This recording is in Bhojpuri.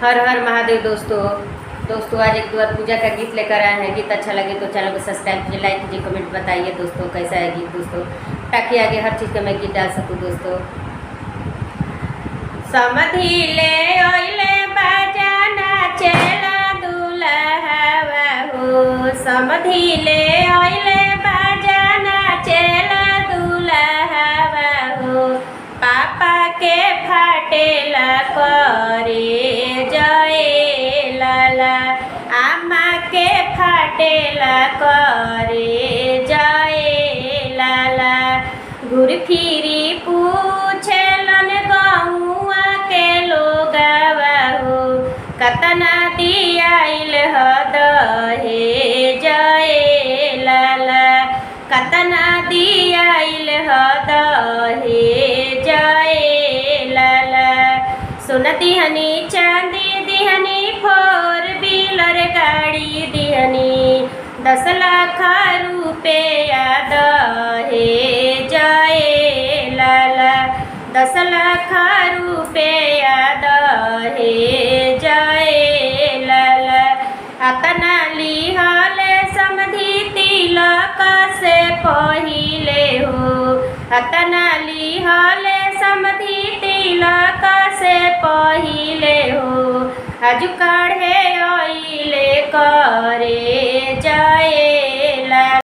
हर हर महादेव दोस्तों आज एक द्वार पूजा का गीत लेकर आए हैं। गीत अच्छा लगे तो चैनल को सब्सक्राइब कीजिए, लाइक कीजिए, कमेंट बताइए दोस्तों कैसा है गीत दोस्तों, ताकि आगे हर चीज़ का मैं गीत डाल सकूँ दोस्तों। समधी ले ओइले बजाना चला दुल्हवा हो, समधी ले ओइले बजाना चला दुल्हवा हो, पापा के फाटेला करे जय लाला, आमा के फाटेला करे जय लाला। घूर फिरी पूछेलन गौआ के लोगवा हो, कतना दियाइल हद हे जय लाला, कतना दियाइल हद हे जय लाला। सोन दिहनी चांदी दिहनी, फोर व्हीलर गाड़ी दिहनी, 10 लाख रुपया दहे जय लाला, 10 लाख रुपया दहे जय लाला। अतना लिहल समधी तिलक से पहिले हो, अतना लिहल समधी तिलक से पहिले हो, आज काढ़े अइले करे जय लाला।